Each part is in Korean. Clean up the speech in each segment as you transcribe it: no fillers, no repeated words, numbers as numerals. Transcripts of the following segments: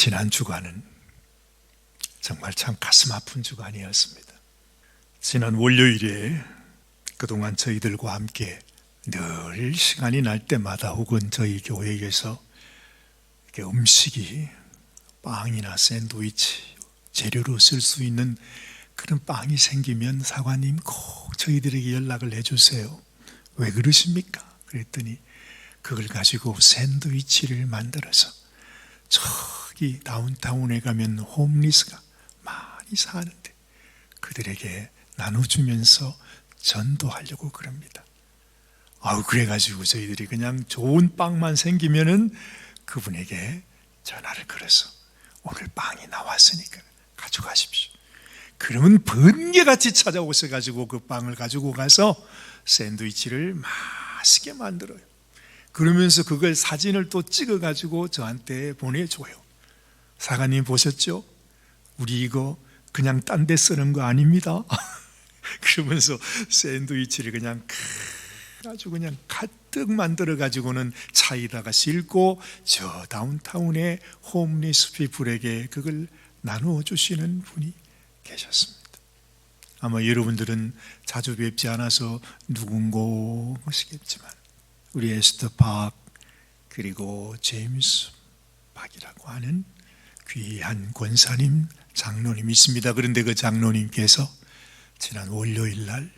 지난 주간은 정말 참 가슴 아픈 주간이었습니다. 지난 월요일에 그동안 저희들과 함께 늘 시간이 날 때마다 혹은 저희 교회에서 이렇게 음식이 빵이나 샌드위치 재료로 쓸 수 있는 그런 빵이 생기면 사관님 꼭 저희들에게 연락을 해주세요. 왜 그러십니까? 그랬더니 그걸 가지고 샌드위치를 만들어서 저기 다운타운에 가면 홈리스가 많이 사는데 그들에게 나눠주면서 전도하려고 그럽니다. 그래가지고 저희들이 그냥 좋은 빵만 생기면은 그분에게 전화를 걸어서 오늘 빵이 나왔으니까 가져가십시오. 그러면 번개같이 찾아오셔가지고 그 빵을 가지고 가서 샌드위치를 맛있게 만들어요. 그러면서 그걸 사진을 또 찍어가지고 저한테 보내줘요. 사관님 보셨죠? 우리 이거 그냥 딴 데 쓰는 거 아닙니다. 그러면서 샌드위치를 그냥 아주 그냥 가득 만들어 가지고는 차에다가 싣고 저 다운타운의 홈리스 피플에게 그걸 나누어 주시는 분이 계셨습니다. 아마 여러분들은 자주 뵙지 않아서 누군고 하시겠지만 우리 에스터 박 그리고 제임스 박이라고 하는 귀한 권사님 장로님이 있습니다. 그런데 그 장로님께서 지난 월요일 날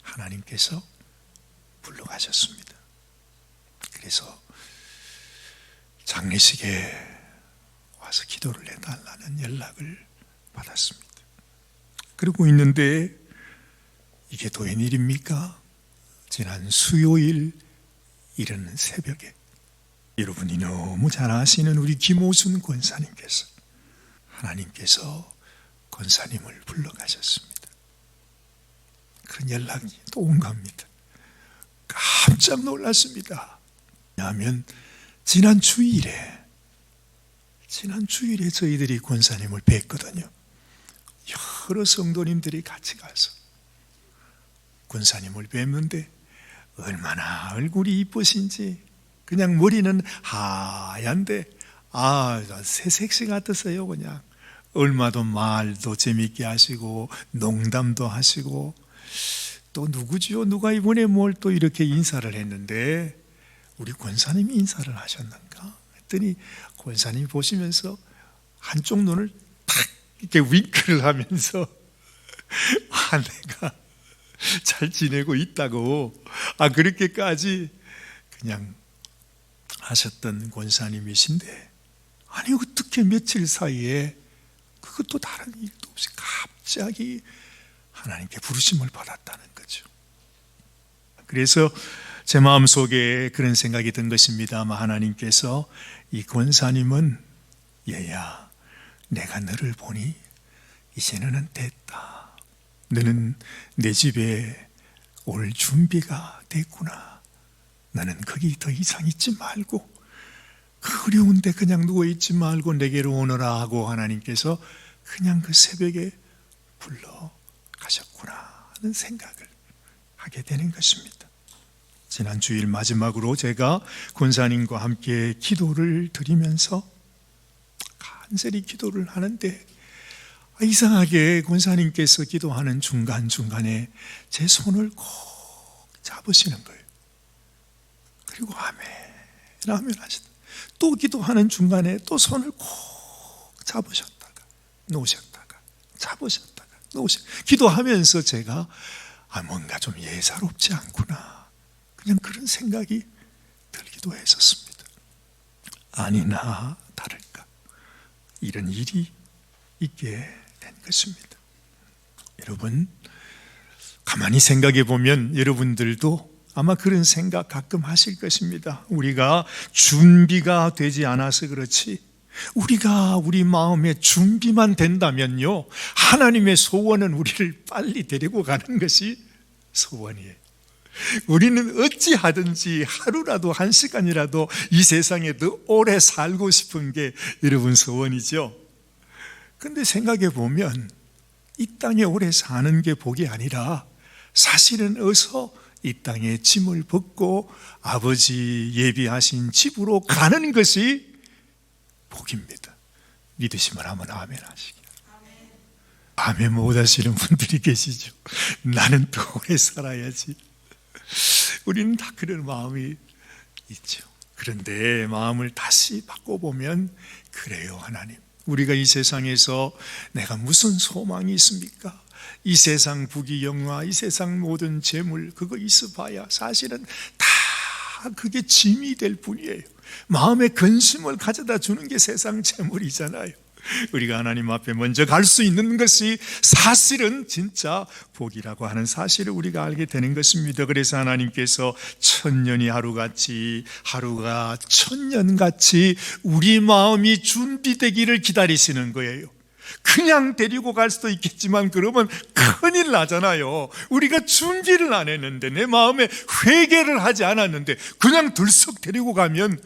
하나님께서 불러가셨습니다. 그래서 장례식에 와서 기도를 해달라는 연락을 받았습니다. 그러고 있는데 이게 또 웬일입니까? 지난 수요일 이른 새벽에 여러분이 너무 잘 아시는 우리 김오순 권사님께서 하나님께서 권사님을 불러가셨습니다. 그런 연락이 또 온 겁니다. 깜짝 놀랐습니다. 왜냐하면 지난 주일에 저희들이 권사님을 뵀거든요. 여러 성도님들이 같이 가서 권사님을 뵙는데 얼마나 얼굴이 이쁘신지 그냥 머리는 하얀데 새색시 같았어요. 그냥 얼마도 말도 재밌게 하시고 농담도 하시고 또 누구지요? 누가 이번에 뭘 또 이렇게 인사를 했는데 우리 권사님이 인사를 하셨는가 했더니 권사님이 보시면서 한쪽 눈을 탁 이렇게 윙크를 하면서 내가 잘 지내고 있다고 그렇게까지 그냥 하셨던 권사님이신데 어떻게 며칠 사이에 그것도 다른 일도 없이 갑자기 하나님께 부르심을 받았다는 거죠. 그래서 제 마음속에 그런 생각이 든 것입니다. 아마 하나님께서 이 권사님은 얘야 내가 너를 보니 이제는 됐다. 너는 내 집에 올 준비가 됐구나. 너는 거기 더 이상 있지 말고 그 어려운데 그냥 누워있지 말고 내게로 오너라 하고 하나님께서 그냥 그 새벽에 불러가셨구나 하는 생각을 하게 되는 것입니다. 지난 주일 마지막으로 제가 권사님과 함께 기도를 드리면서 간절히 기도를 하는데 이상하게 권사님께서 기도하는 중간중간에 제 손을 꼭 잡으시는 거예요. 그리고 아멘 하시다. 또 기도하는 중간에 또 손을 꼭 잡으셨다가 놓으셨다가 잡으셨다가 놓으셨다가 기도하면서 제가 뭔가 좀 예사롭지 않구나 그냥 그런 생각이 들기도 했었습니다. 아니나 다를까 이런 일이 있게 된 것입니다. 여러분 가만히 생각해 보면 여러분들도 아마 그런 생각 가끔 하실 것입니다. 우리가 준비가 되지 않아서 그렇지 우리가 우리 마음의 준비만 된다면요 하나님의 소원은 우리를 빨리 데리고 가는 것이 소원이에요. 우리는 어찌하든지 하루라도 한 시간이라도 이 세상에 더 오래 살고 싶은 게 여러분 소원이죠. 근데 생각해 보면 이 땅에 오래 사는 게 복이 아니라 사실은 어서 이 땅에 짐을 벗고 아버지 예비하신 집으로 가는 것이 복입니다. 믿으시면 한번 아멘 하시기. 아멘 못 하시는 분들이 계시죠. 나는 더 오래 살아야지. 우리는 다 그런 마음이 있죠. 그런데 마음을 다시 바꿔보면, 그래요 하나님, 우리가 이 세상에서 내가 무슨 소망이 있습니까? 이 세상 부귀영화, 이 세상 모든 재물, 그거 있어봐야 사실은 다 그게 짐이 될 뿐이에요. 마음의 근심을 가져다 주는 게 세상 재물이잖아요. 우리가 하나님 앞에 먼저 갈 수 있는 것이 사실은 진짜 복이라고 하는 사실을 우리가 알게 되는 것입니다. 그래서 하나님께서 천년이 하루같이, 하루가 천년같이 우리 마음이 준비되기를 기다리시는 거예요. 그냥 데리고 갈 수도 있겠지만 그러면 큰일 나잖아요. 우리가 준비를 안 했는데, 내 마음에 회개를 하지 않았는데 그냥 들썩 데리고 가면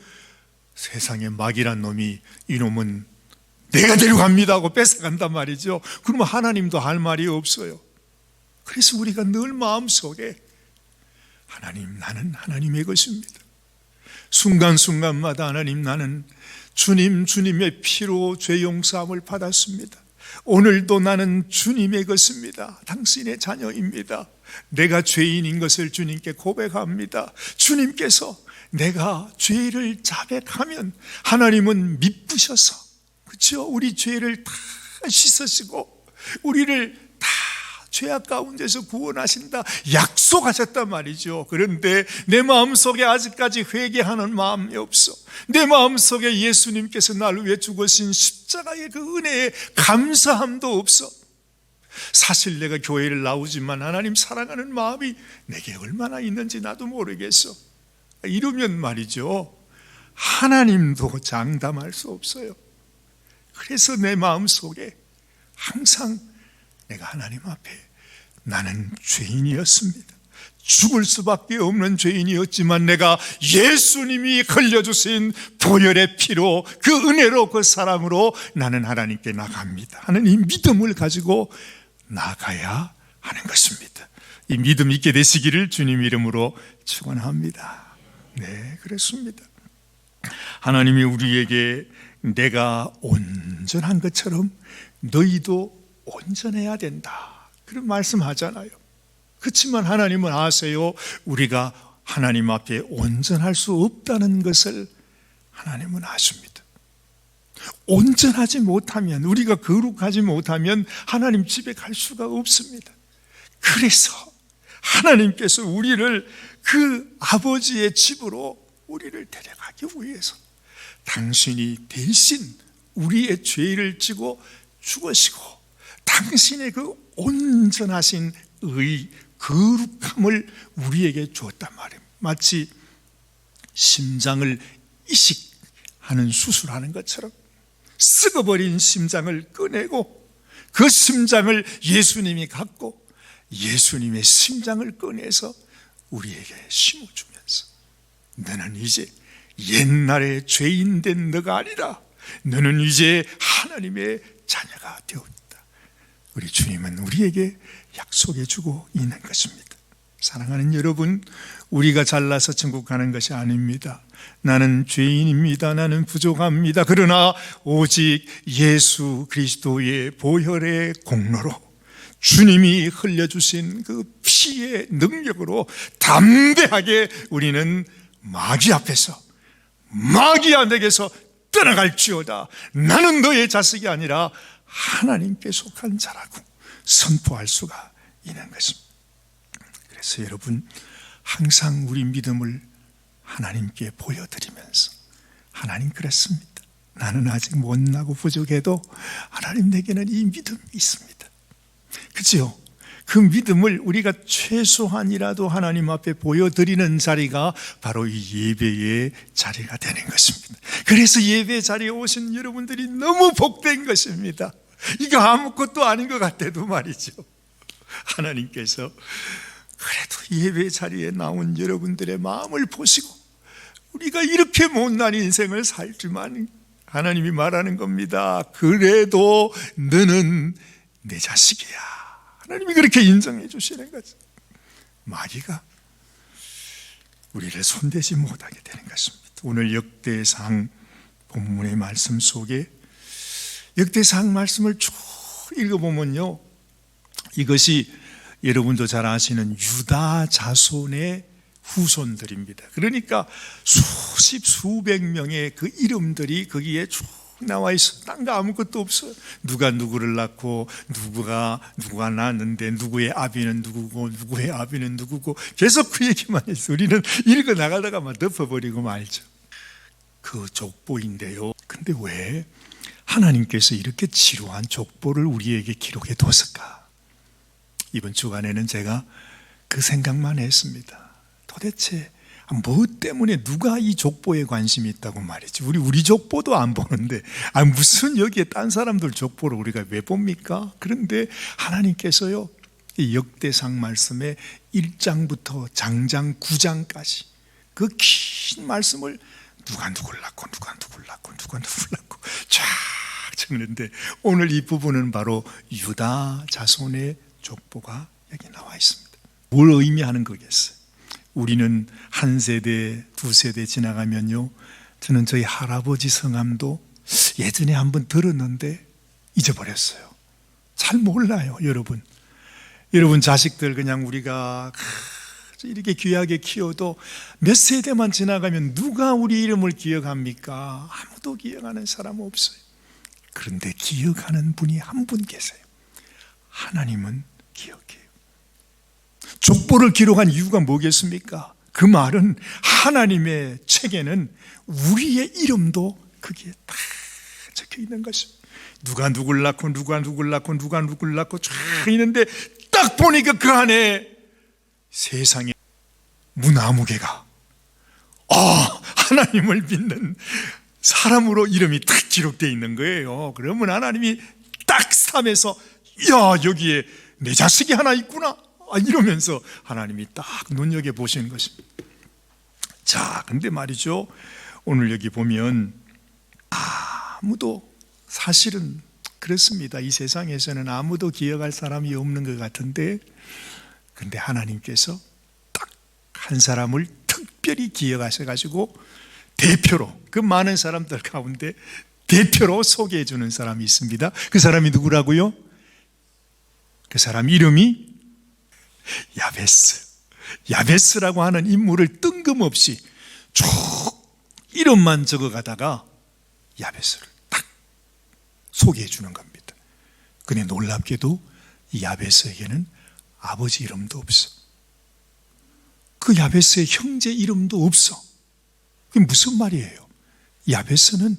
세상에 마귀란 놈이, 이놈은 내가 데려갑니다 하고 뺏어간단 말이죠. 그러면 하나님도 할 말이 없어요. 그래서 우리가 늘 마음속에 하나님, 나는 하나님의 것입니다. 순간순간마다 하나님, 나는 주님의 피로 죄 용서함을 받았습니다. 오늘도 나는 주님의 것입니다. 당신의 자녀입니다. 내가 죄인인 것을 주님께 고백합니다. 주님께서 내가 죄를 자백하면 하나님은 미쁘셔서, 그렇죠? 우리 죄를 다 씻으시고 우리를 다 죄악 가운데서 구원하신다 약속하셨단 말이죠. 그런데 내 마음속에 아직까지 회개하는 마음이 없어. 내 마음속에 예수님께서 나를 위해 죽으신 십자가의 그 은혜에 감사함도 없어. 사실 내가 교회를 나오지만 하나님 사랑하는 마음이 내게 얼마나 있는지 나도 모르겠어. 이러면 말이죠, 하나님도 장담할 수 없어요. 그래서 내 마음속에 항상 내가 하나님 앞에, 나는 죄인이었습니다. 죽을 수밖에 없는 죄인이었지만 내가 예수님이 흘려주신 보혈의 피로, 그 은혜로, 그 사랑으로 나는 하나님께 나갑니다 하는 이 믿음을 가지고 나가야 하는 것입니다. 이 믿음 있게 되시기를 주님 이름으로 축원합니다. 네, 그렇습니다. 하나님이 우리에게 내가 온전한 것처럼 너희도 온전해야 된다, 그런 말씀하잖아요. 그렇지만 하나님은 아세요, 우리가 하나님 앞에 온전할 수 없다는 것을 하나님은 아십니다. 온전하지 못하면, 우리가 거룩하지 못하면 하나님 집에 갈 수가 없습니다. 그래서 하나님께서 우리를 그 아버지의 집으로 우리를 데려가기 위해서 당신이 대신 우리의 죄를 지고 죽으시고 당신의 그 온전하신 의, 거룩함을 우리에게 주었단 말입니다. 마치 심장을 이식하는 수술하는 것처럼 썩어버린 심장을 꺼내고 그 심장을 예수님이 갖고 예수님의 심장을 꺼내서 우리에게 심어주면서, 너는 이제 옛날에 죄인된 너가 아니라 너는 이제 하나님의 자녀가 되었다, 우리 주님은 우리에게 약속해 주고 있는 것입니다. 사랑하는 여러분, 우리가 잘나서 천국 가는 것이 아닙니다. 나는 죄인입니다. 나는 부족합니다. 그러나 오직 예수 그리스도의 보혈의 공로로, 주님이 흘려주신 그 피의 능력으로 담대하게 우리는 마귀 앞에서, 마귀야 내게서 떠나갈지어다, 나는 너의 자식이 아니라 하나님께 속한 자라고 선포할 수가 있는 것입니다. 그래서 여러분, 항상 우리 믿음을 하나님께 보여드리면서, 하나님 그랬습니다, 나는 아직 못나고 부족해도 하나님 내게는 이 믿음이 있습니다. 그렇죠? 그 믿음을 우리가 최소한이라도 하나님 앞에 보여드리는 자리가 바로 이 예배의 자리가 되는 것입니다. 그래서 예배 자리에 오신 여러분들이 너무 복된 것입니다. 이거 아무것도 아닌 것 같아도 말이죠, 하나님께서 그래도 예배 자리에 나온 여러분들의 마음을 보시고, 우리가 이렇게 못난 인생을 살지만 하나님이 말하는 겁니다. 그래도 너는 내 자식이야. 하나님이 그렇게 인정해 주시는 거죠. 마귀가 우리를 손대지 못하게 되는 것입니다. 오늘 역대상 본문의 말씀 속에 역대상 말씀을 쭉 읽어보면요, 이것이 여러분도 잘 아시는 유다 자손의 후손들입니다. 그러니까 수십 수백 명의 그 이름들이 거기에 쭉 나와 있어. 딴 거 아무것도 없어. 누가 누구를 낳고 누가 낳았는데 누구의 아비는 누구고 누구의 아비는 누구고 계속 그 얘기만 했어. 우리는 읽어 나가다가 막 덮어버리고 말죠. 그 족보인데요, 근데 왜 하나님께서 이렇게 지루한 족보를 우리에게 기록해 뒀을까? 이번 주간에는 제가 그 생각만 했습니다. 도대체 뭐 때문에 누가 이 족보에 관심이 있다고 말이지. 우리 족보도 안 보는데 무슨 여기에 딴 사람들 족보를 우리가 왜 봅니까? 그런데 하나님께서요, 이 역대상 말씀의 1장부터 장장 9장까지 그 긴 말씀을 누가 누굴 낳고 누가 누굴 낳고 누가 누굴 낳고 쫙 적는데, 오늘 이 부분은 바로 유다 자손의 족보가 여기 나와 있습니다. 뭘 의미하는 거겠어요? 우리는 한 세대, 두 세대 지나가면요, 저는 저희 할아버지 성함도 예전에 한번 들었는데 잊어버렸어요. 잘 몰라요. 여러분 자식들 그냥 우리가 이렇게 귀하게 키워도 몇 세대만 지나가면 누가 우리 이름을 기억합니까? 아무도 기억하는 사람 없어요. 그런데 기억하는 분이 한 분 계세요. 하나님은 기억해요. 족보를 기록한 이유가 뭐겠습니까? 그 말은 하나님의 책에는 우리의 이름도 거기에 다 적혀 있는 것입니다. 누가 누굴 낳고 누가 누굴 낳고 누가 누굴 낳고 쫙 있는데 딱 보니까 그 안에 세상에 무나무개가 하나님을 믿는 사람으로 이름이 딱 기록되어 있는 거예요. 그러면 하나님이 딱 삼해서 여기에 내 자식이 하나 있구나 이러면서 하나님이 딱 눈여겨보시는 것입니다. 자, 근데 말이죠, 오늘 여기 보면 아무도, 사실은 그렇습니다. 이 세상에서는 아무도 기억할 사람이 없는 것 같은데, 근데 하나님께서 딱 한 사람을 특별히 기억하셔가지고 대표로, 그 많은 사람들 가운데 대표로 소개해 주는 사람이 있습니다. 그 사람이 누구라고요? 그 사람 이름이 야베스라고 하는 인물을 뜬금없이 쭉 이름만 적어가다가 야베스를 딱 소개해 주는 겁니다. 근데 놀랍게도 이 야베스에게는 아버지 이름도 없어. 그 야베스의 형제 이름도 없어. 그게 무슨 말이에요? 야베스는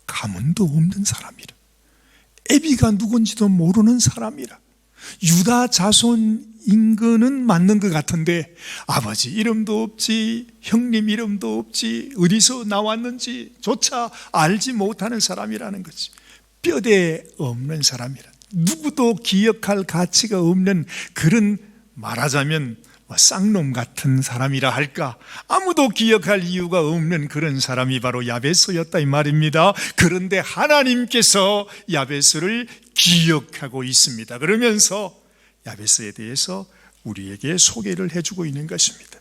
가문도 없는 사람이라, 애비가 누군지도 모르는 사람이라. 유다 자손인 거는 맞는 것 같은데 아버지 이름도 없지, 형님 이름도 없지, 어디서 나왔는지 조차 알지 못하는 사람이라는 거지. 뼈대 없는 사람이라, 누구도 기억할 가치가 없는 그런, 말하자면 쌍놈 같은 사람이라 할까, 아무도 기억할 이유가 없는 그런 사람이 바로 야베스였다 이 말입니다. 그런데 하나님께서 야베스를 기억하고 있습니다. 그러면서 야베스에 대해서 우리에게 소개를 해주고 있는 것입니다.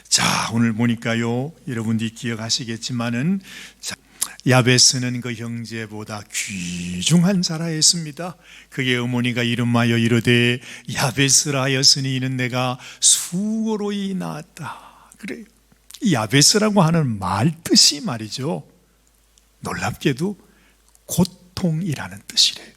자, 오늘 보니까요, 여러분들이 기억하시겠지만은, 야베스는 그 형제보다 귀중한 자라였습니다. 그의 어머니가 이름하여 이르되 야베스라 하였으니 이는 내가 수고로이 낳았다. 그래요. 이 야베스라고 하는 말 뜻이 말이죠, 놀랍게도 고통이라는 뜻이래요.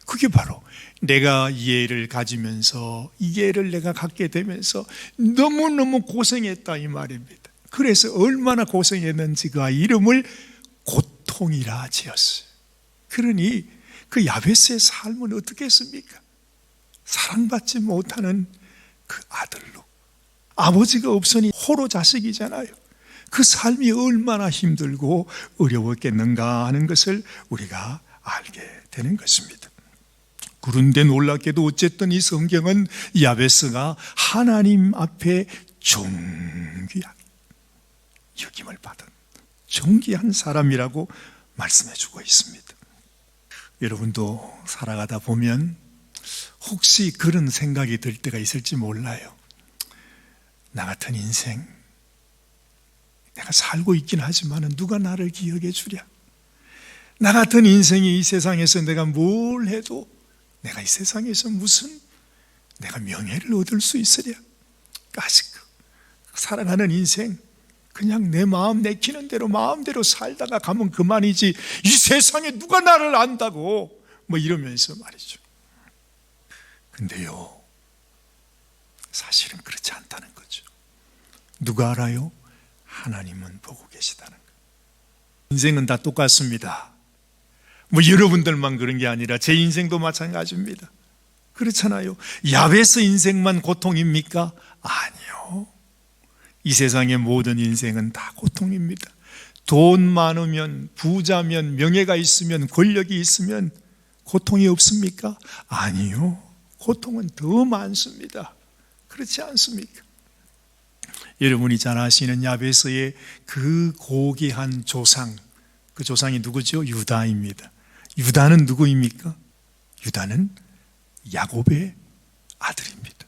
그게 바로 내가 이 애를 가지면서, 이 애를 내가 갖게 되면서 너무너무 고생했다 이 말입니다. 그래서 얼마나 고생했는지 그 아이 이름을 고통이라 지었어요. 그러니 그 야베스의 삶은 어떻겠습니까? 사랑받지 못하는 그 아들로, 아버지가 없으니 호로 자식이잖아요. 그 삶이 얼마나 힘들고 어려웠겠는가 하는 것을 우리가 알게 되는 것입니다. 그런데 놀랍게도 어쨌든 이 성경은 야베스가 하나님 앞에 존귀한 여김을 받은 존귀한 사람이라고 말씀해 주고 있습니다. 여러분도 살아가다 보면 혹시 그런 생각이 들 때가 있을지 몰라요. 나 같은 인생, 내가 살고 있긴 하지만 누가 나를 기억해 주랴? 나 같은 인생이 이 세상에서 내가 뭘 해도 내가 이 세상에서 무슨 내가 명예를 얻을 수 있으랴? 살아가는 인생 그냥 내 마음 내키는 대로 마음대로 살다가 가면 그만이지, 이 세상에 누가 나를 안다고 뭐 이러면서 말이죠. 근데요, 사실은 그렇지 않다는 거죠. 누가 알아요? 하나님은 보고 계시다는 거예요. 인생은 다 똑같습니다. 뭐 여러분들만 그런 게 아니라 제 인생도 마찬가지입니다. 그렇잖아요. 야베스 인생만 고통입니까? 아니요. 이 세상의 모든 인생은 다 고통입니다. 돈 많으면, 부자면, 명예가 있으면, 권력이 있으면 고통이 없습니까? 아니요. 고통은 더 많습니다. 그렇지 않습니까? 여러분이 잘 아시는 야베스의 그 고귀한 조상, 그 조상이 누구죠? 유다입니다. 유다는 누구입니까? 유다는 야곱의 아들입니다.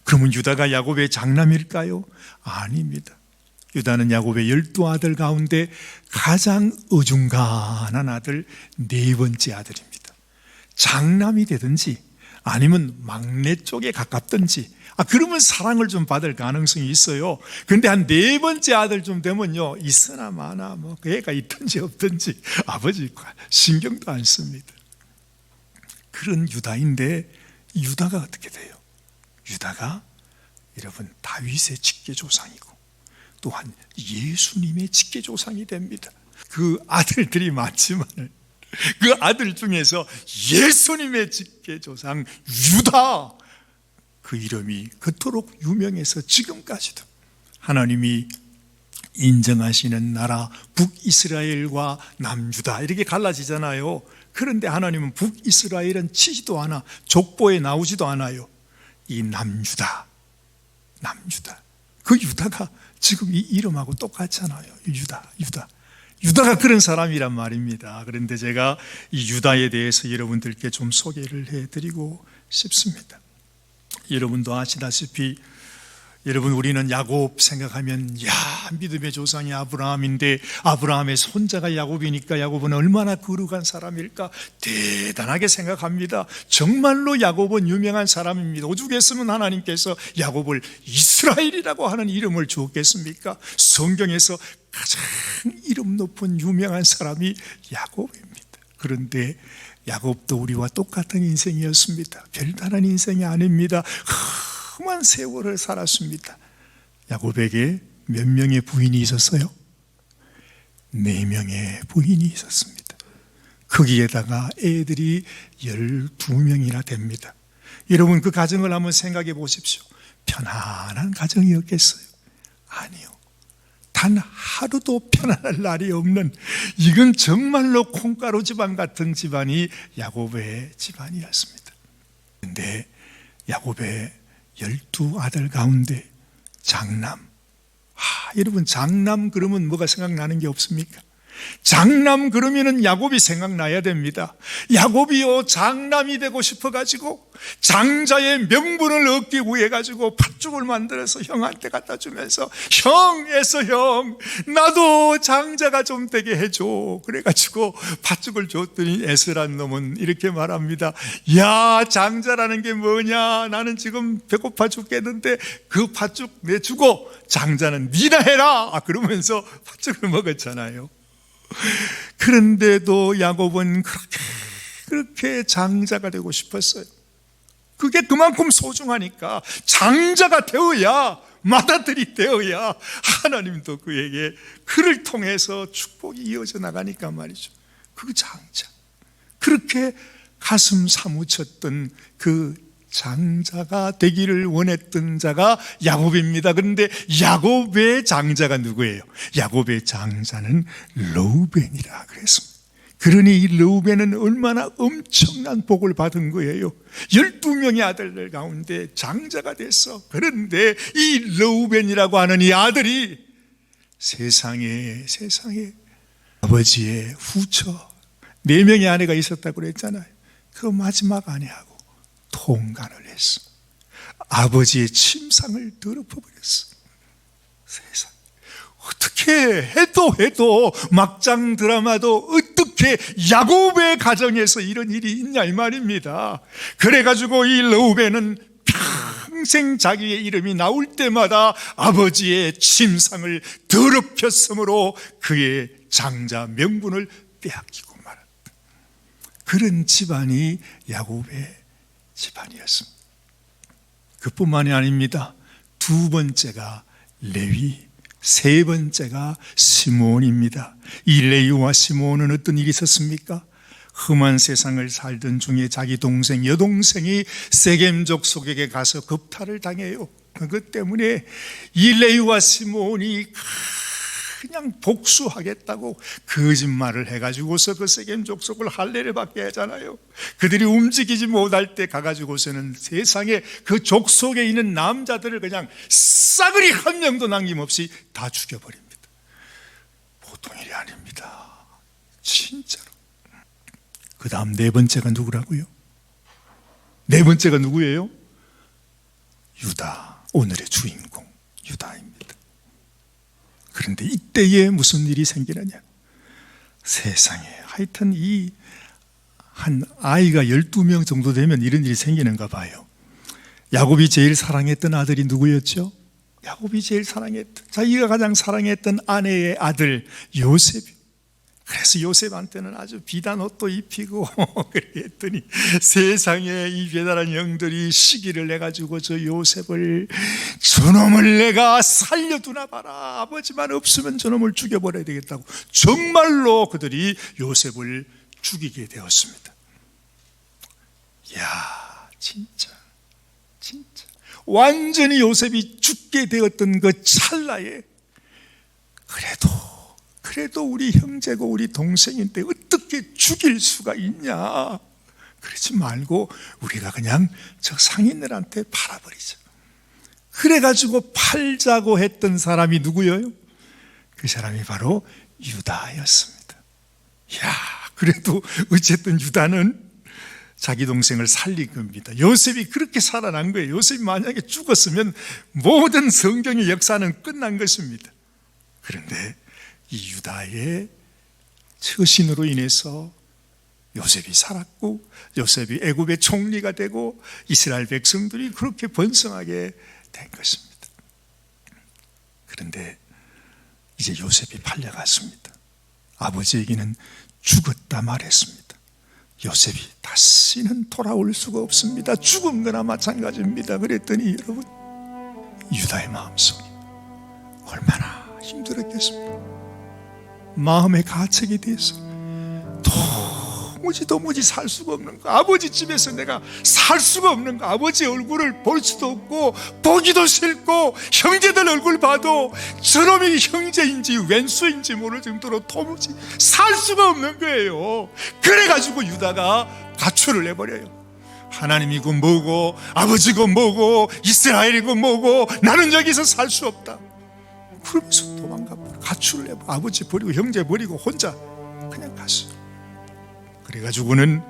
그러면 유다가 야곱의 장남일까요? 아닙니다. 유다는 야곱의 12아들 가운데 가장 어중간한 아들, 네 번째 아들입니다. 장남이 되든지 아니면 막내 쪽에 가깝든지, 그러면 사랑을 좀 받을 가능성이 있어요. 그런데 한 네 번째 아들쯤 되면요, 있으나 마나 뭐 애가 있든지 없든지 아버지가 신경도 안 씁니다. 그런 유다인데, 유다가 어떻게 돼요? 유다가 여러분 다윗의 직계조상이고 또한 예수님의 직계조상이 됩니다. 그 아들들이 많지만 그 아들 중에서 예수님의 직계조상 유다, 그 이름이 그토록 유명해서 지금까지도 하나님이 인정하시는 나라 북이스라엘과 남유다 이렇게 갈라지잖아요. 그런데 하나님은 북이스라엘은 치지도 않아, 족보에 나오지도 않아요. 이 남유다, 그 유다가 지금 이 이름하고 똑같잖아요. 유다가 그런 사람이란 말입니다. 그런데 제가 이 유다에 대해서 여러분들께 좀 소개를 해드리고 싶습니다. 여러분도 아시다시피, 여러분 우리는 야곱 생각하면 믿음의 조상이 아브라함인데 아브라함의 손자가 야곱이니까 야곱은 얼마나 거룩한 사람일까 대단하게 생각합니다. 정말로 야곱은 유명한 사람입니다. 오죽했으면 하나님께서 야곱을 이스라엘이라고 하는 이름을 주었겠습니까? 성경에서 가장 이름 높은 유명한 사람이 야곱입니다. 그런데 야곱도 우리와 똑같은 인생이었습니다. 별다른 인생이 아닙니다. 험한 세월을 살았습니다. 야곱에게 몇 명의 부인이 있었어요? 4명의 부인이 있었습니다. 거기에다가 애들이 12명이나 됩니다. 여러분 그 가정을 한번 생각해 보십시오. 편안한 가정이었겠어요? 아니요. 단 하루도 편안할 날이 없는, 이건 정말로 콩가루 집안 같은 집안이 야곱의 집안이었습니다. 그런데 야곱의 12아들 가운데 장남, 여러분 장남 그러면 뭐가 생각나는 게 없습니까? 장남 그러면은 야곱이 생각나야 됩니다. 야곱이요 장남이 되고 싶어가지고 장자의 명분을 얻기 위해가지고 팥죽을 만들어서 형한테 갖다 주면서 형 나도 장자가 좀 되게 해줘 그래가지고 팥죽을 줬더니 에스란 놈은 이렇게 말합니다. 야, 장자라는 게 뭐냐, 나는 지금 배고파 죽겠는데 그 팥죽 내주고 장자는 니나 해라 그러면서 팥죽을 먹었잖아요. 그런데도 야곱은 그렇게 장자가 되고 싶었어요. 그게 그만큼 소중하니까 장자가 되어야, 맏아들이 되어야 하나님도 그에게 그를 통해서 축복이 이어져 나가니까 말이죠. 그 장자, 그렇게 가슴 사무쳤던 그 장자가 되기를 원했던 자가 야곱입니다. 그런데 야곱의 장자가 누구예요? 야곱의 장자는 르우벤이라 그랬습니다. 그러니 이 르우벤은 얼마나 엄청난 복을 받은 거예요. 12명의 아들들 가운데 장자가 됐어. 그런데 이 르우벤이라고 하는 이 아들이 세상에 아버지의 후처 4명의 아내가 있었다고 그랬잖아요. 그 마지막 아내하고 통간을 했어. 아버지의 침상을 더럽혀버렸어. 세상, 어떻게 어떻게 해도 막장 드라마도 어떻게 야곱의 가정에서 이런 일이 있냐 이 말입니다. 그래가지고 이 르우벤은 평생 자기의 이름이 나올 때마다 아버지의 침상을 더럽혔으므로 그의 장자 명분을 빼앗기고 말았다. 그런 집안이 야곱의 집안이었습니다. 그뿐만이 아닙니다. 두 번째가 레위, 세 번째가 시므온입니다. 이 레위와 시므온은 어떤 일이 있었습니까? 험한 세상을 살던 중에 자기 동생, 여동생이 세겜 족속에게 가서 겁탈을 당해요. 그것 때문에 이 레위와 시므온이 그냥 복수하겠다고 거짓말을 해가지고서 그 세겜 족속을 할례를 받게 하잖아요. 그들이 움직이지 못할 때 가가지고서는 세상에 그 족속에 있는 남자들을 그냥 싸그리 한 명도 남김없이 다 죽여버립니다. 보통 일이 아닙니다. 진짜로. 그 다음 네 번째가 누구라고요? 네 번째가 누구예요? 유다, 오늘의 주인공 유다입니다. 그런데 이때에 무슨 일이 생기느냐? 세상에 하여튼 이 한 아이가 12명 정도 되면 이런 일이 생기는가 봐요. 야곱이 제일 사랑했던 아들이 누구였죠? 야곱이 제일 사랑했던, 자기가 가장 사랑했던 아내의 아들 요셉이. 그래서 요셉한테는 아주 비단 옷도 입히고 그랬더니 세상에 이 배달한 영들이 시기를 내가지고 저 요셉을, 저놈을 내가 살려두나 봐라, 아버지만 없으면 저놈을 죽여버려야 되겠다고 정말로 그들이 요셉을 죽이게 되었습니다. 이야, 진짜 완전히 요셉이 죽게 되었던 그 찰나에 그래도 우리 형제고 우리 동생인데 어떻게 죽일 수가 있냐, 그러지 말고 우리가 그냥 저 상인들한테 팔아버리자. 그래가지고 팔자고 했던 사람이 누구예요? 그 사람이 바로 유다였습니다. 이야, 그래도 어쨌든 유다는 자기 동생을 살린 겁니다. 요셉이 그렇게 살아난 거예요. 요셉이 만약에 죽었으면 모든 성경의 역사는 끝난 것입니다. 그런데 이 유다의 처신으로 인해서 요셉이 살았고, 요셉이 애굽의 총리가 되고 이스라엘 백성들이 그렇게 번성하게 된 것입니다. 그런데 이제 요셉이 팔려갔습니다. 아버지에게는 죽었다 말했습니다. 요셉이 다시는 돌아올 수가 없습니다. 죽은 거나 마찬가지입니다. 그랬더니 여러분, 유다의 마음속이 얼마나 힘들었겠습니까? 마음의 가책이 돼서 도무지 살 수가 없는 거, 아버지 집에서 내가 살 수가 없는 거, 아버지 얼굴을 볼 수도 없고 보기도 싫고 형제들 얼굴 봐도 저놈이 형제인지 왼수인지 모를 정도로 도무지 살 수가 없는 거예요. 그래가지고 유다가 가출을 해버려요. 하나님이고 뭐고 아버지고 뭐고 이스라엘이고 뭐고 나는 여기서 살 수 없다. 그러면서 도망가버려. 가출을 해버려. 아버지 버리고 형제 버리고 혼자 그냥 갔어요. 그래가지고는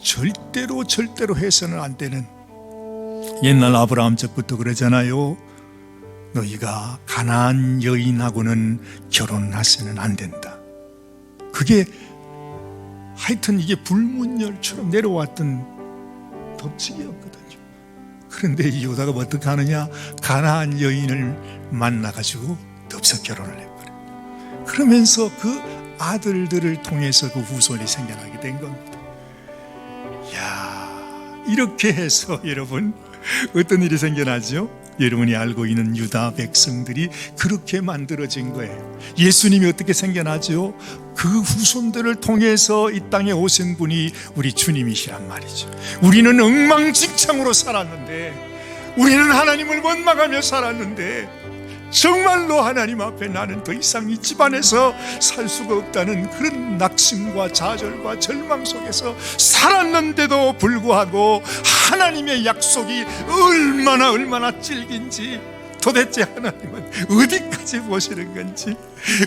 절대로 해서는 안 되는, 옛날 아브라함 적부터 그러잖아요. 너희가 가나안 여인하고는 결혼하서는 안 된다. 그게 하여튼 이게 불문율처럼 내려왔던 법칙이었거든요. 그런데 이 유다가 어떻게 하느냐? 가나안 여인을 만나가지고 덥석 결혼을 해버려요. 그러면서 그 아들들을 통해서 그 후손이 생겨나게 된 겁니다. 이야, 이렇게 해서 여러분 어떤 일이 생겨나죠? 여러분이 알고 있는 유다 백성들이 그렇게 만들어진 거예요. 예수님이 어떻게 생겨나죠? 그 후손들을 통해서 이 땅에 오신 분이 우리 주님이시란 말이죠. 우리는 엉망진창으로 살았는데, 우리는 하나님을 원망하며 살았는데, 정말로 하나님 앞에 나는 더 이상 이 집안에서 살 수가 없다는 그런 낙심과 좌절과 절망 속에서 살았는데도 불구하고 하나님의 약속이 얼마나 질긴지, 도대체 하나님은 어디까지 보시는 건지,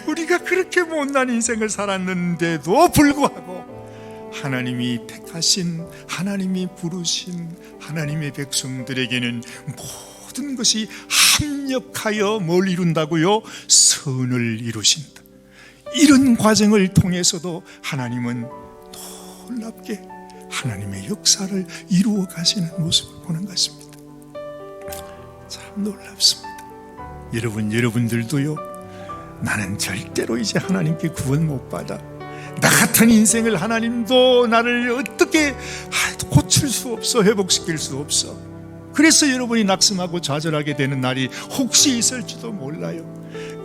우리가 그렇게 못난 인생을 살았는데도 불구하고 하나님이 택하신, 하나님이 부르신 하나님의 백성들에게는 모든 것이 합력하여 뭘 이룬다고요? 선을 이루신다. 이런 과정을 통해서도 하나님은 놀랍게 하나님의 역사를 이루어 가시는 모습을 보는 것입니다. 참 놀랍습니다. 여러분들도요, 나는 절대로 이제 하나님께 구원 못 받아, 나 같은 인생을 하나님도 나를 어떻게 고칠 수 없어, 회복시킬 수 없어, 그래서 여러분이 낙심하고 좌절하게 되는 날이 혹시 있을지도 몰라요.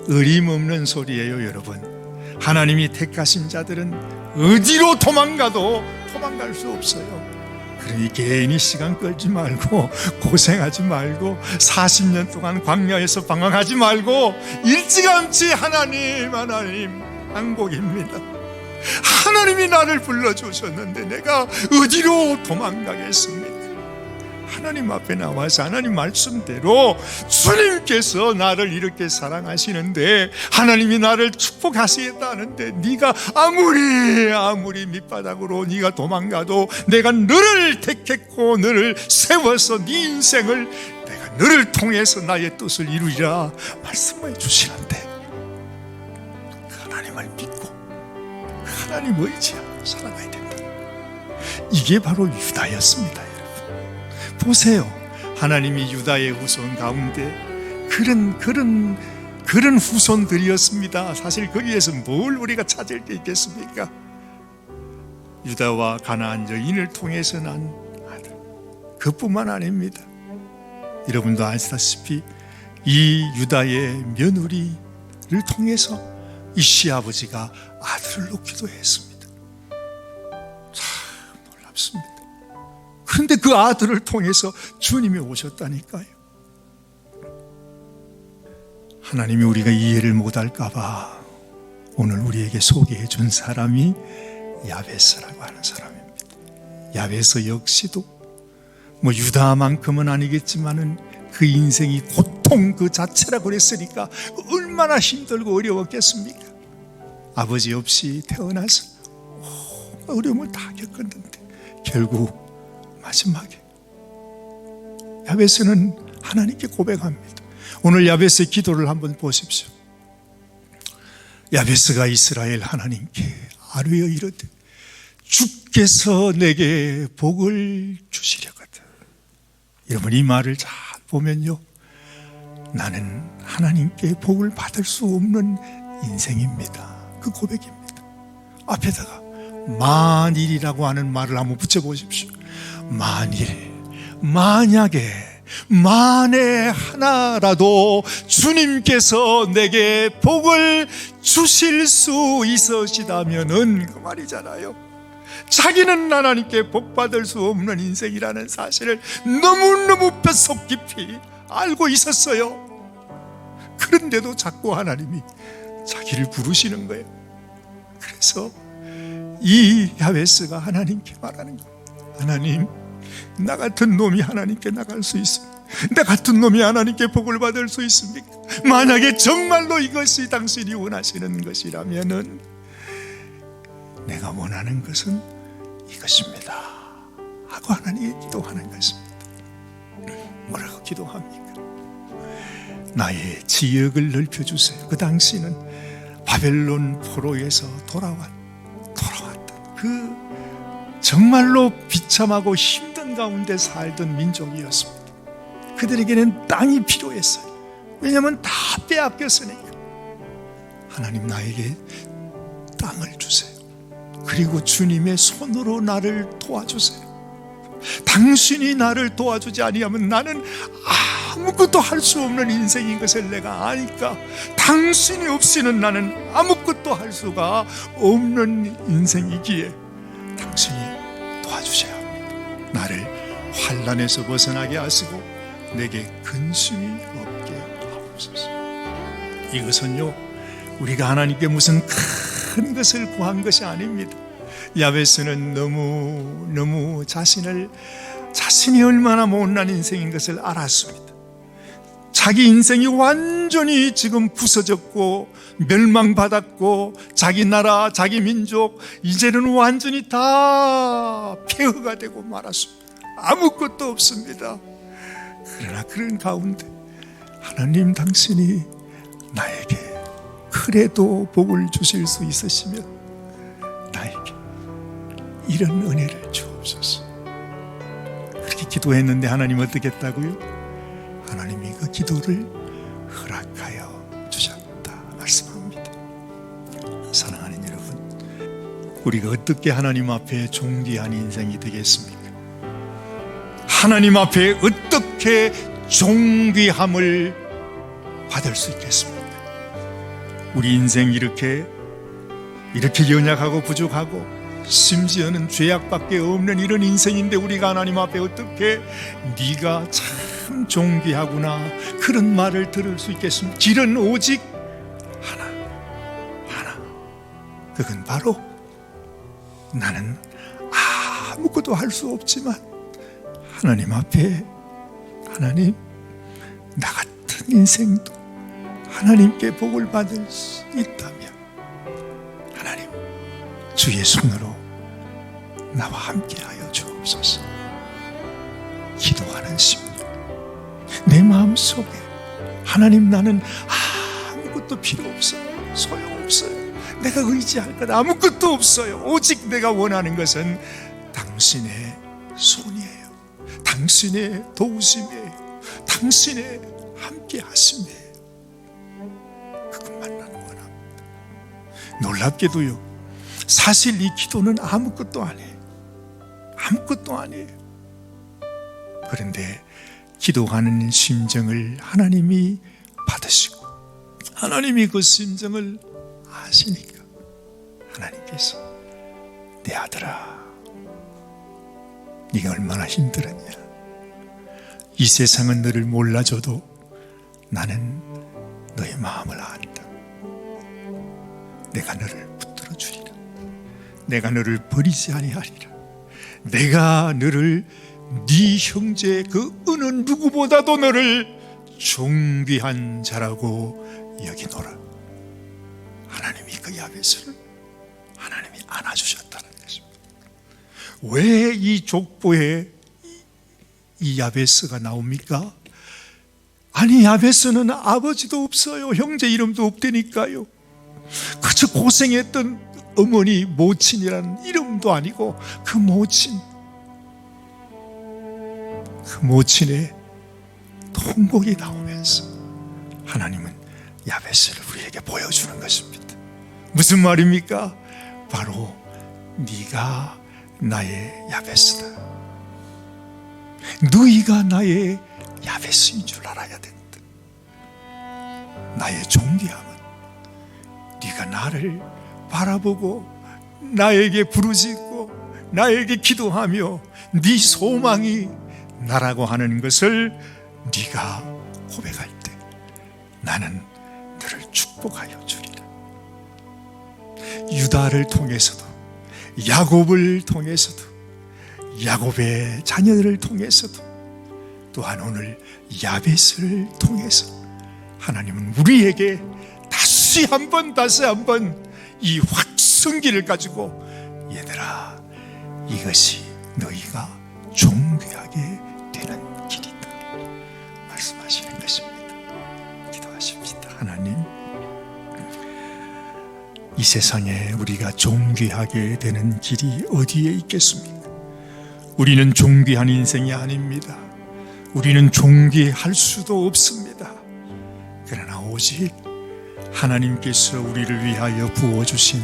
어림없는 소리예요. 여러분, 하나님이 택하신 자들은 어디로 도망가도 도망갈 수 없어요. 그러니 괜히 시간 끌지 말고 고생하지 말고 40년 동안 광야에서 방황하지 말고 일찌감치 하나님 항복입니다. 하나님이 나를 불러주셨는데 내가 어디로 도망가겠습니까? 하나님 앞에 나와서 하나님 말씀대로 주님께서 나를 이렇게 사랑하시는데, 하나님이 나를 축복하시겠다는데, 네가 아무리 밑바닥으로 네가 도망가도 내가 너를 택했고 너를 세워서 네 인생을 내가 너를 통해서 나의 뜻을 이루리라 말씀해 주시는데, 하나님을 믿고 하나님 의지하고 살아가야 된다. 이게 바로 유다였습니다. 보세요. 하나님이 유다의 후손 가운데 그런 후손들이었습니다. 사실 거기에서 뭘 우리가 찾을 게 있겠습니까? 유다와 가나안 여인을 통해서 난 아들, 그뿐만 아닙니다. 여러분도 아시다시피 이 유다의 며느리를 통해서 이 시아버지가 아들을 놓기도 했습니다. 참 놀랍습니다. 그런데 그 아들을 통해서 주님이 오셨다니까요. 하나님이 우리가 이해를 못할까봐 오늘 우리에게 소개해 준 사람이 야베스라고 하는 사람입니다. 야베스 역시도 유다만큼은 아니겠지만은 그 인생이 고통 그 자체라고 그랬으니까 얼마나 힘들고 어려웠겠습니까? 아버지 없이 태어나서 어려움을 다 겪었는데 결국 마지막에 야베스는 하나님께 고백합니다. 오늘 야베스의 기도를 한번 보십시오. 야베스가 이스라엘 하나님께 아뢰어 이르되 주께서 내게 복을 주시려거든. 여러분, 이 말을 잘 보면요, 나는 하나님께 복을 받을 수 없는 인생입니다. 그 고백입니다. 앞에다가 만일이라고 하는 말을 한번 붙여보십시오. 만일, 만약에, 만에 하나라도 주님께서 내게 복을 주실 수 있으시다면은, 그 말이잖아요. 자기는 하나님께 복 받을 수 없는 인생이라는 사실을 너무너무 뼛속 깊이 알고 있었어요. 그런데도 자꾸 하나님이 자기를 부르시는 거예요. 그래서 이 야베스가 하나님께 말하는 거예요. 하나님, 나 같은 놈이 하나님께 나갈 수 있습니까? 나 같은 놈이 하나님께 복을 받을 수 있습니까? 만약에 정말로 이것이 당신이 원하시는 것이라면은 내가 원하는 것은 이것입니다 하고 하나님께 기도하는 것입니다. 뭐라고 기도합니까? 나의 지역을 넓혀주세요. 그 당시는 바벨론 포로에서 돌아왔던 그 정말로 비참하고 힘든 가운데 살던 민족이었습니다. 그들에게는 땅이 필요했어요. 왜냐하면 다 빼앗겼으니까. 하나님, 나에게 땅을 주세요. 그리고 주님의 손으로 나를 도와주세요. 당신이 나를 도와주지 아니하면 나는 아무것도 할 수 없는 인생인 것을 내가 아니까, 당신이 없이는 나는 아무것도 할 수가 없는 인생이기에 당신이 도와주셔야 합니다. 나를 환난에서 벗어나게 하시고 내게 근심이 없게 하옵소서. 이것은요, 우리가 하나님께 무슨 큰 것을 구한 것이 아닙니다. 야베스는 너무 자신이 얼마나 못난 인생인 것을 알았습니다. 자기 인생이 완전히 지금 부서졌고 멸망받았고, 자기 나라, 자기 민족 이제는 완전히 다 폐허가 되고 말았습니다. 아무것도 없습니다. 그러나 그런 가운데 하나님 당신이 나에게 그래도 복을 주실 수 있으시면 나에게 이런 은혜를 주옵소서. 그렇게 기도했는데 하나님 어떻게 했다고요? 하나님이 그 기도를 허락하여 주셨다 말씀합니다. 사랑하는 여러분, 우리가 어떻게 하나님 앞에 존귀한 인생이 되겠습니까? 하나님 앞에 어떻게 존귀함을 받을 수 있겠습니까? 우리 인생 이렇게 연약하고 부족하고 심지어는 죄악밖에 없는 이런 인생인데 우리가 하나님 앞에 어떻게 네가 참 존귀하구나 그런 말을 들을 수 있겠습니까? 길은 오직 하나. 그건 바로 나는 아무것도 할 수 없지만 하나님 앞에 하나님 나 같은 인생도 하나님께 복을 받을 수 있다면 하나님 주의 손으로 나와 함께하여 주옵소서. 기도하는 심령 내 마음속에 하나님 나는 아무것도 필요 없어요. 소용없어요. 내가 의지할 것 아무것도 없어요. 오직 내가 원하는 것은 당신의 손이에요. 당신의 도우심이에요. 당신의 함께 하심이에요. 그것만 나는 원합니다. 놀랍게도요, 사실 이 기도는 아무것도 아니에요. 그런데 기도하는 심정을 하나님이 받으시고 하나님이 그 심정을 아시니까 하나님께서 내 아들아 네가 얼마나 힘들었냐, 이 세상은 너를 몰라줘도 나는 너의 마음을 안다. 내가 너를 붙들어 주리라. 내가 너를 버리지 아니하리라. 내가 너를 네 형제 그 어느 누구보다도 너를 존귀한 자라고 여기노라. 하나님이 그 야베스를 하나님이 안아주셨다는 것입니다. 왜 이 족보에 이 야베스가 나옵니까? 아니, 야베스는 아버지도 없어요. 형제 이름도 없다니까요. 그저 고생했던 어머니, 모친이라는 이름도 아니고 그 모친의 통곡이 나오면서 하나님은 야베스를 우리에게 보여주는 것입니다. 무슨 말입니까? 바로 네가 나의 야베스다. 너희가 나의 야베스인 줄 알아야 된다. 나의 존귀함은 네가 나를 바라보고 나에게 부르짖고 나에게 기도하며 네 소망이 나라고 하는 것을 네가 고백할 때 나는 너를 축복하여 주리라. 유다를 통해서도 야곱을 통해서도 야곱의 자녀들을 통해서도 또한 오늘 야베스를 통해서 하나님은 우리에게 다시 한번 이 확성기를 가지고 얘들아, 이것이 너희가 존귀하게 되는 길이다 말씀하시는 것입니다. 기도하십시다. 하나님, 이 세상에 우리가 존귀하게 되는 길이 어디에 있겠습니까? 우리는 존귀한 인생이 아닙니다. 우리는 존귀할 수도 없습니다. 그러나 오직 하나님께서 우리를 위하여 부어주신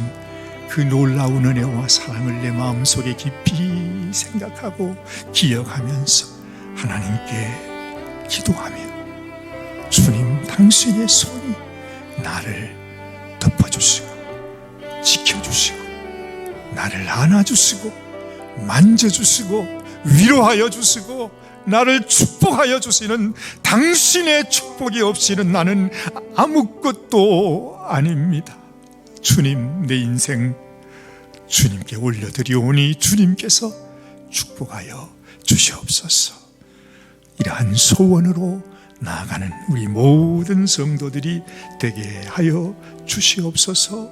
그 놀라운 은혜와 사랑을 내 마음속에 깊이 생각하고 기억하면서 하나님께 기도하며 주님, 당신의 손이 나를 덮어주시고 지켜주시고 나를 안아주시고 만져주시고 위로하여 주시고 나를 축복하여 주시는 당신의 축복이 없이는 나는 아무것도 아닙니다. 주님, 내 인생 주님께 올려드리오니 주님께서 축복하여 주시옵소서. 이러한 소원으로 나아가는 우리 모든 성도들이 되게 하여 주시옵소서.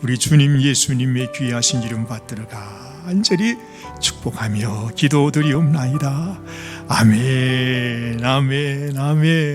우리 주님 예수님의 귀하신 이름 받들어 간절히 축복하며 기도드리옵나이다. 아멘, 아멘, 아멘.